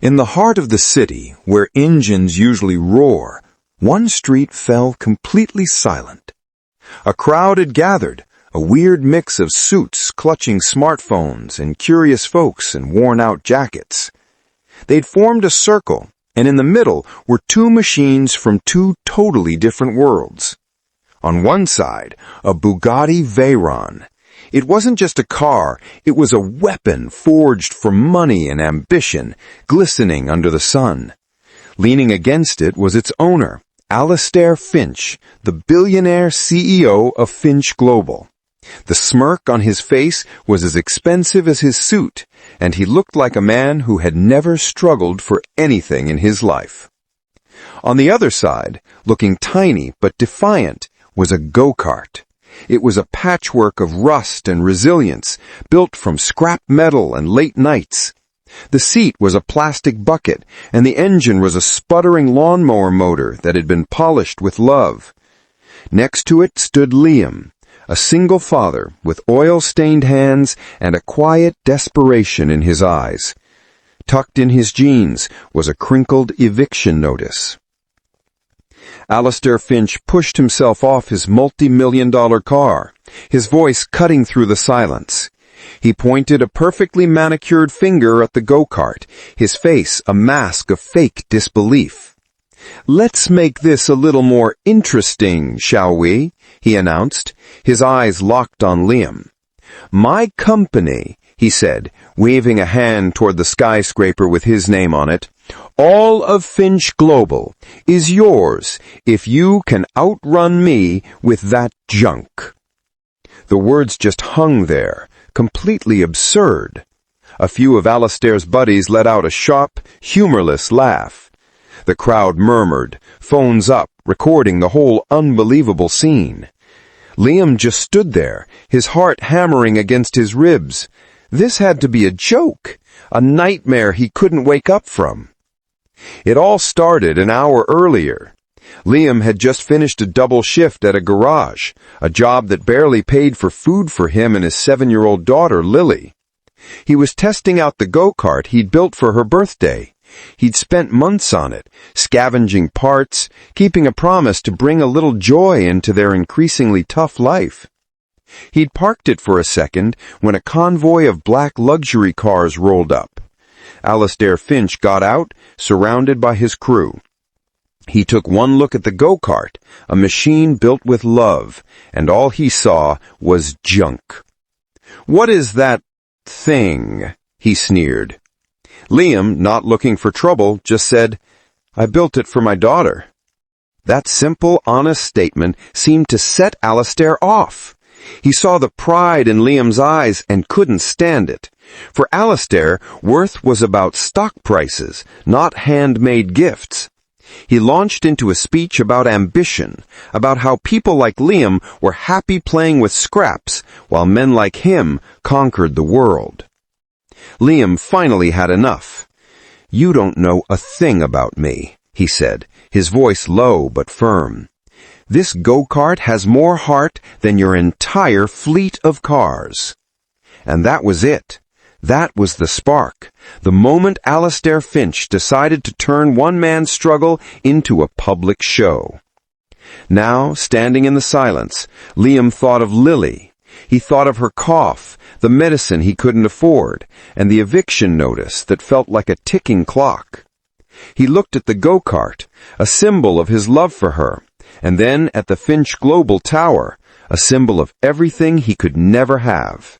In the heart of the city, where engines usually roar, one street fell completely silent. A crowd had gathered, a weird mix of suits clutching smartphones and curious folks in worn-out jackets. They'd formed a circle, and in the middle were two machines from two totally different worlds. On one side, a Bugatti Veyron. It wasn't just a car, it was a weapon forged for money and ambition, glistening under the sun. Leaning against it was its owner, Alistair Finch, the billionaire CEO of Finch Global. The smirk on his face was as expensive as his suit, and he looked like a man who had never struggled for anything in his life. On the other side, looking tiny but defiant, was a go-kart. It was a patchwork of rust and resilience, built from scrap metal and late nights. The seat was a plastic bucket, and the engine was a sputtering lawnmower motor that had been polished with love. Next to it stood Liam, a single father with oil-stained hands and a quiet desperation in his eyes. Tucked in his jeans was a crinkled eviction notice. Alistair Finch pushed himself off his multi-million-dollar car, his voice cutting through the silence. He pointed a perfectly manicured finger at the go-kart, his face a mask of fake disbelief. "Let's make this a little more interesting, shall we?" he announced, his eyes locked on Liam. "My company," he said, waving a hand toward the skyscraper with his name on it, "all of Finch Global, is yours if you can outrun me with that junk." The words just hung there, completely absurd. A few of Alistair's buddies let out a sharp, humorless laugh. The crowd murmured, phones up, recording the whole unbelievable scene. Liam just stood there, his heart hammering against his ribs. This had to be a joke, a nightmare he couldn't wake up from. It all started an hour earlier. Liam had just finished a double shift at a garage, a job that barely paid for food for him and his 7-year-old daughter, Lily. He was testing out the go-kart he'd built for her birthday. He'd spent months on it, scavenging parts, keeping a promise to bring a little joy into their increasingly tough life. He'd parked it for a second when a convoy of black luxury cars rolled up. Alistair Finch got out, surrounded by his crew. He took one look at the go-kart, a machine built with love, and all he saw was junk. "What is that thing?" he sneered. Liam, not looking for trouble, just said, "I built it for my daughter." That simple, honest statement seemed to set Alistair off. He saw the pride in Liam's eyes and couldn't stand it. For Alistair, worth was about stock prices, not handmade gifts. He launched into a speech about ambition, about how people like Liam were happy playing with scraps, while men like him conquered the world. Liam finally had enough. "You don't know a thing about me," he said, his voice low but firm. "This go-kart has more heart than your entire fleet of cars." And that was it. That was the spark, the moment Alistair Finch decided to turn one man's struggle into a public show. Now, standing in the silence, Liam thought of Lily. He thought of her cough, the medicine he couldn't afford, and the eviction notice that felt like a ticking clock. He looked at the go-kart, a symbol of his love for her, and then at the Finch Global Tower, a symbol of everything he could never have.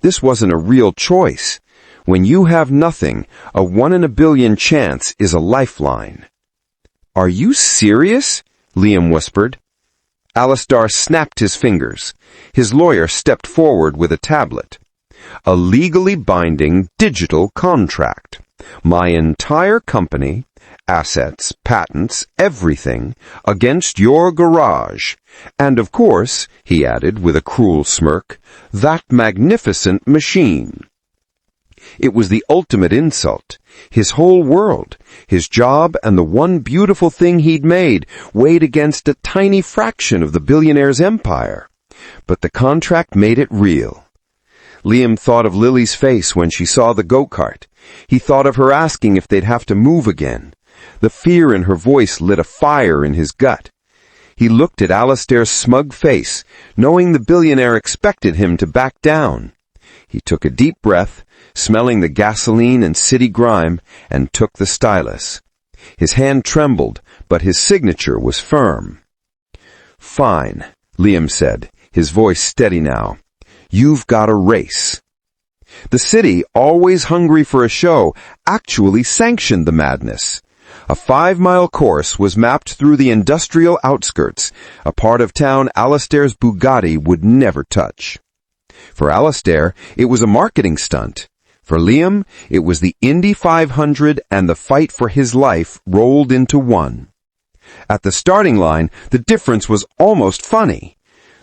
This wasn't a real choice. When you have nothing, a 1 in a billion chance is a lifeline. "Are you serious?" Liam whispered. Alistair snapped his fingers. His lawyer stepped forward with a tablet. "A legally binding digital contract. My entire company, assets, patents, everything, against your garage. And of course," he added with a cruel smirk, "that magnificent machine." It was the ultimate insult. His whole world, his job, and the one beautiful thing he'd made weighed against a tiny fraction of the billionaire's empire. But the contract made it real. Liam thought of Lily's face when she saw the go-kart. He thought of her asking if they'd have to move again. The fear in her voice lit a fire in his gut. He looked at Alistair's smug face, knowing the billionaire expected him to back down. He took a deep breath, smelling the gasoline and city grime, and took the stylus. His hand trembled, but his signature was firm. "Fine," Liam said, his voice steady now. "You've got a race." The city, always hungry for a show, actually sanctioned the madness. A 5-mile course was mapped through the industrial outskirts, a part of town Alistair's Bugatti would never touch. For Alistair, it was a marketing stunt. For Liam, it was the Indy 500 and the fight for his life rolled into one. At the starting line, the difference was almost funny.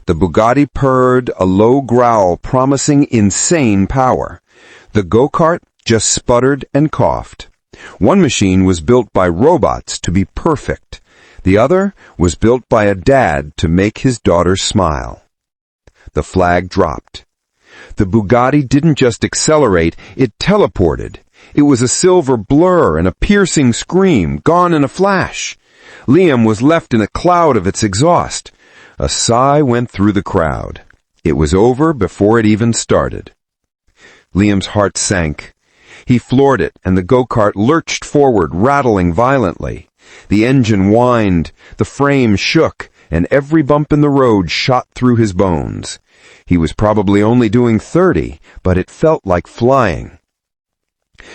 The Bugatti purred, a low growl promising insane power. The go-kart just sputtered and coughed. One machine was built by robots to be perfect. The other was built by a dad to make his daughter smile. The flag dropped. The Bugatti didn't just accelerate, it teleported. It was a silver blur and a piercing scream, gone in a flash. Liam was left in a cloud of its exhaust. A sigh went through the crowd. It was over before it even started. Liam's heart sank. He floored it, and the go-kart lurched forward, rattling violently. The engine whined, the frame shook, and every bump in the road shot through his bones. He was probably only doing 30, but it felt like flying.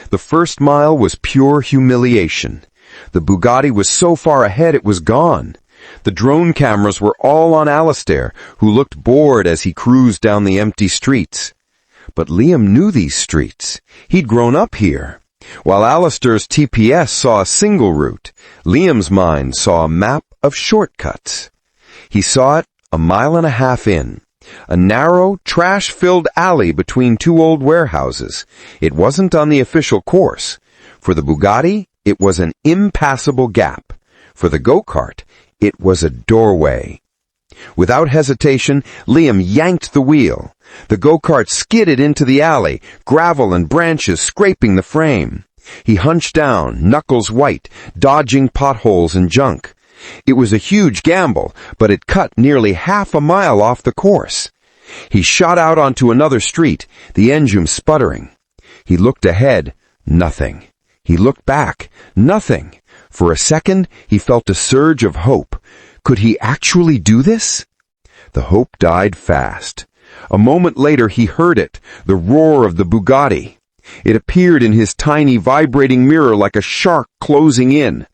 The first mile was pure humiliation. The Bugatti was so far ahead it was gone. The drone cameras were all on Alistair, who looked bored as he cruised down the empty streets. But Liam knew these streets. He'd grown up here. While Alistair's TPS saw a single route, Liam's mind saw a map of shortcuts. He saw it 1.5 miles in. A narrow, trash-filled alley between two old warehouses. It wasn't on the official course. For the Bugatti, it was an impassable gap. For the go-kart, it was a doorway. Without hesitation, Liam yanked the wheel. The go-kart skidded into the alley, gravel and branches scraping the frame. He hunched down, knuckles white, dodging potholes and junk. It was a huge gamble, but it cut nearly 1/2 mile off the course. He shot out onto another street, the engine sputtering. He looked ahead, nothing. He looked back, nothing. For a second, he felt a surge of hope. Could he actually do this? The hope died fast. A moment later, he heard it, the roar of the Bugatti. It appeared in his tiny, vibrating mirror like a shark closing in.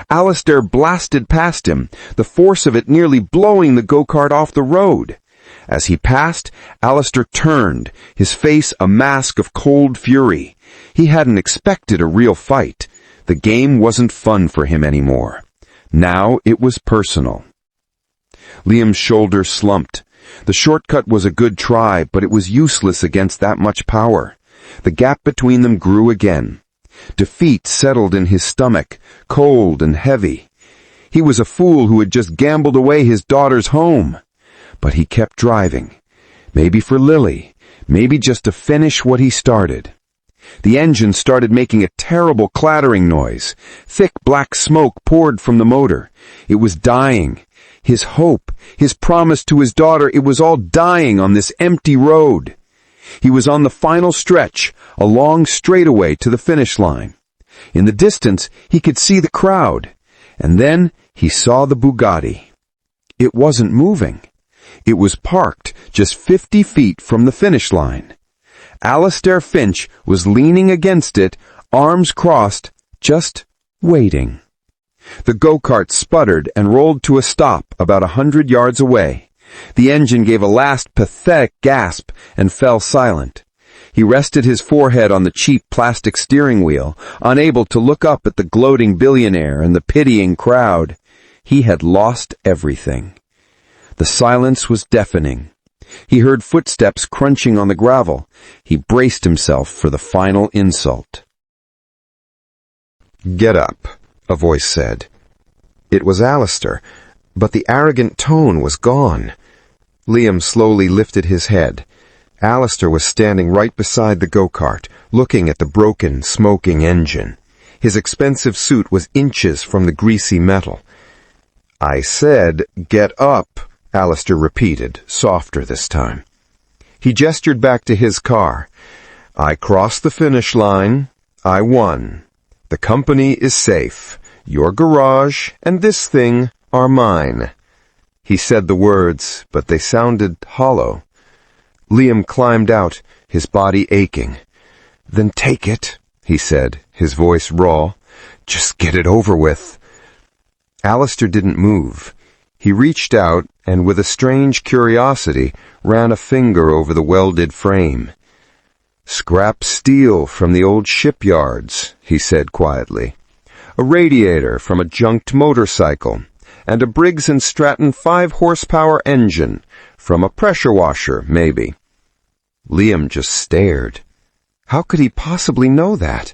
Alistair blasted past him, the force of it nearly blowing the go-kart off the road. As he passed, Alistair turned, his face a mask of cold fury. He hadn't expected a real fight. The game wasn't fun for him anymore. Now it was personal. Liam's shoulders slumped. The shortcut was a good try, but it was useless against that much power. The gap between them grew again. Defeat settled in his stomach, cold and heavy. He was a fool who had just gambled away his daughter's home. But he kept driving. Maybe for Lily, maybe just to finish what he started. The engine started making a terrible clattering noise. Thick black smoke poured from the motor. It was dying. His hope, his promise to his daughter, it was all dying on this empty road. He was on the final stretch, a long straightaway to the finish line. In the distance, he could see the crowd. And then he saw the Bugatti. It wasn't moving. It was parked just 50 feet from the finish line. Alistair Finch was leaning against it, arms crossed, just waiting. The go-kart sputtered and rolled to a stop about 100 yards away. The engine gave a last pathetic gasp and fell silent. He rested his forehead on the cheap plastic steering wheel, unable to look up at the gloating billionaire and the pitying crowd. He had lost everything. The silence was deafening. He heard footsteps crunching on the gravel. He braced himself for the final insult. "Get up," a voice said. It was Alistair, but the arrogant tone was gone. Liam slowly lifted his head. Alistair was standing right beside the go-kart, looking at the broken, smoking engine. His expensive suit was inches from the greasy metal. "I said, get up," Alistair repeated, softer this time. He gestured back to his car. "I crossed the finish line. I won. The company is safe. Your garage and this thing are mine." He said the words, but they sounded hollow. Liam climbed out, his body aching. "Then take it," he said, his voice raw. "Just get it over with." Alistair didn't move. He reached out and, with a strange curiosity, ran a finger over the welded frame. "Scrap steel from the old shipyards," he said quietly. "A radiator from a junked motorcycle, and a Briggs & Stratton 5-horsepower engine, from a pressure washer, maybe." Liam just stared. How could he possibly know that?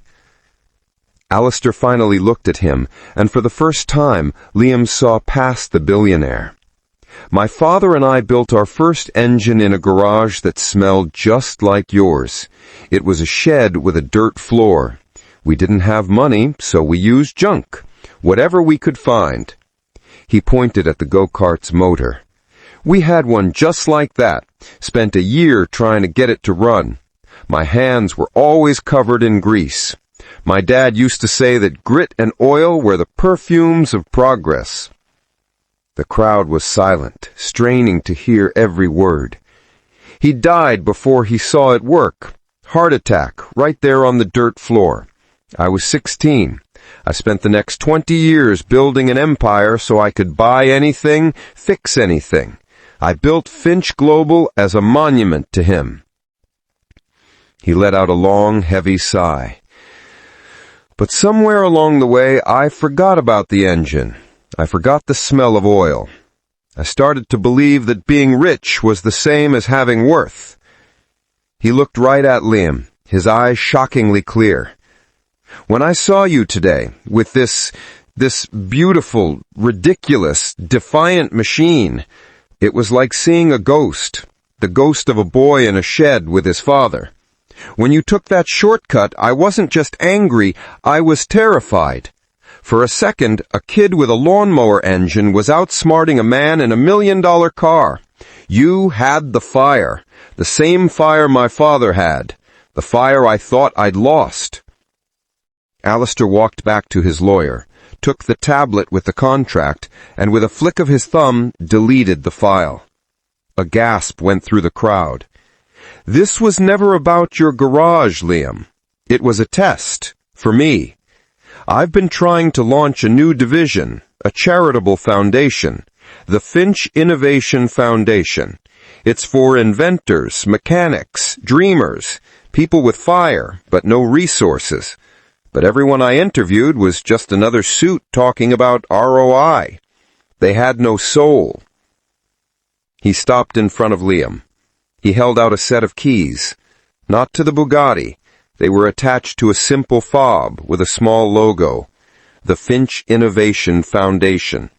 Alistair finally looked at him, and for the first time, Liam saw past the billionaire. "My father and I built our first engine in a garage that smelled just like yours. It was a shed with a dirt floor. We didn't have money, so we used junk, whatever we could find." He pointed at the go-kart's motor. "We had one just like that, spent a year trying to get it to run. My hands were always covered in grease. My dad used to say that grit and oil were the perfumes of progress." The crowd was silent, straining to hear every word. "He died before he saw it work. Heart attack, right there on the dirt floor. I was 16. I spent the next 20 years building an empire so I could buy anything, fix anything. I built Finch Global as a monument to him." He let out a long, heavy sigh. "But somewhere along the way, I forgot about the engine. I forgot the smell of oil. I started to believe that being rich was the same as having worth." He looked right at Liam, his eyes shockingly clear. "When I saw you today, with this beautiful, ridiculous, defiant machine, it was like seeing a ghost, the ghost of a boy in a shed with his father. When you took that shortcut, I wasn't just angry, I was terrified. For a second, a kid with a lawnmower engine was outsmarting a man in $1 million car. You had the fire, the same fire my father had, the fire I thought I'd lost." Alistair walked back to his lawyer, took the tablet with the contract, and with a flick of his thumb, deleted the file. A gasp went through the crowd. "This was never about your garage, Liam. It was a test, for me. I've been trying to launch a new division, a charitable foundation, the Finch Innovation Foundation. It's for inventors, mechanics, dreamers, people with fire, but no resources. But everyone I interviewed was just another suit talking about ROI. They had no soul." He stopped in front of Liam. He held out a set of keys. Not to the Bugatti. They were attached to a simple fob with a small logo. The Finch Innovation Foundation.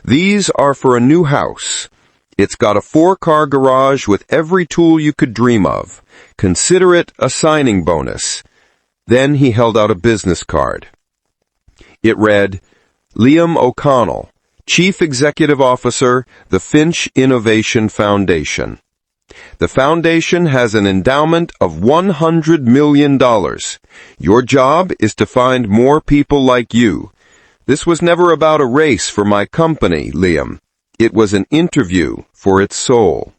"These are for a new house. It's got a 4-car garage with every tool you could dream of. Consider it a signing bonus." Then he held out a business card. It read, "Liam O'Connell, Chief Executive Officer, the Finch Innovation Foundation. The foundation has an endowment of $100 million. Your job is to find more people like you. This was never about a race for my company, Liam. It was an interview for its soul."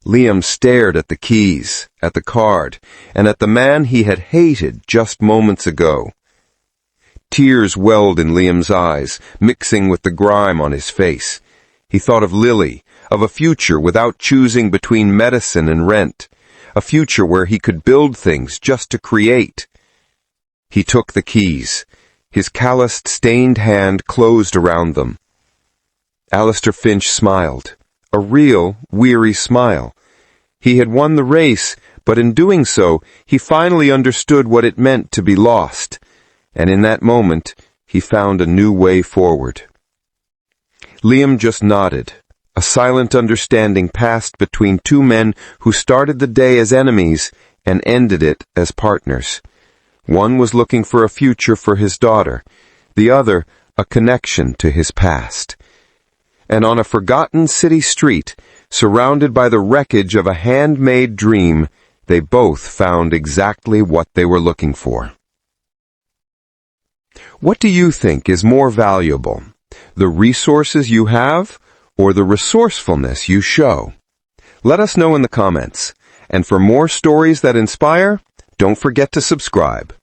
Liam stared at the keys, at the card, and at the man he had hated just moments ago. Tears welled in Liam's eyes, mixing with the grime on his face. He thought of Lily, of a future without choosing between medicine and rent, a future where he could build things just to create. He took the keys. His calloused, stained hand closed around them. Alistair Finch smiled, a real, weary smile. He had won the race, but in doing so, he finally understood what it meant to be lost, and in that moment, he found a new way forward. Liam just nodded, A silent understanding passed between two men who started the day as enemies and ended it as partners. One was looking for a future for his daughter, the other a connection to his past. And on a forgotten city street, surrounded by the wreckage of a handmade dream, they both found exactly what they were looking for. What do you think is more valuable, the resources you have or the resourcefulness you show? Let us know in the comments. And for more stories that inspire, don't forget to subscribe.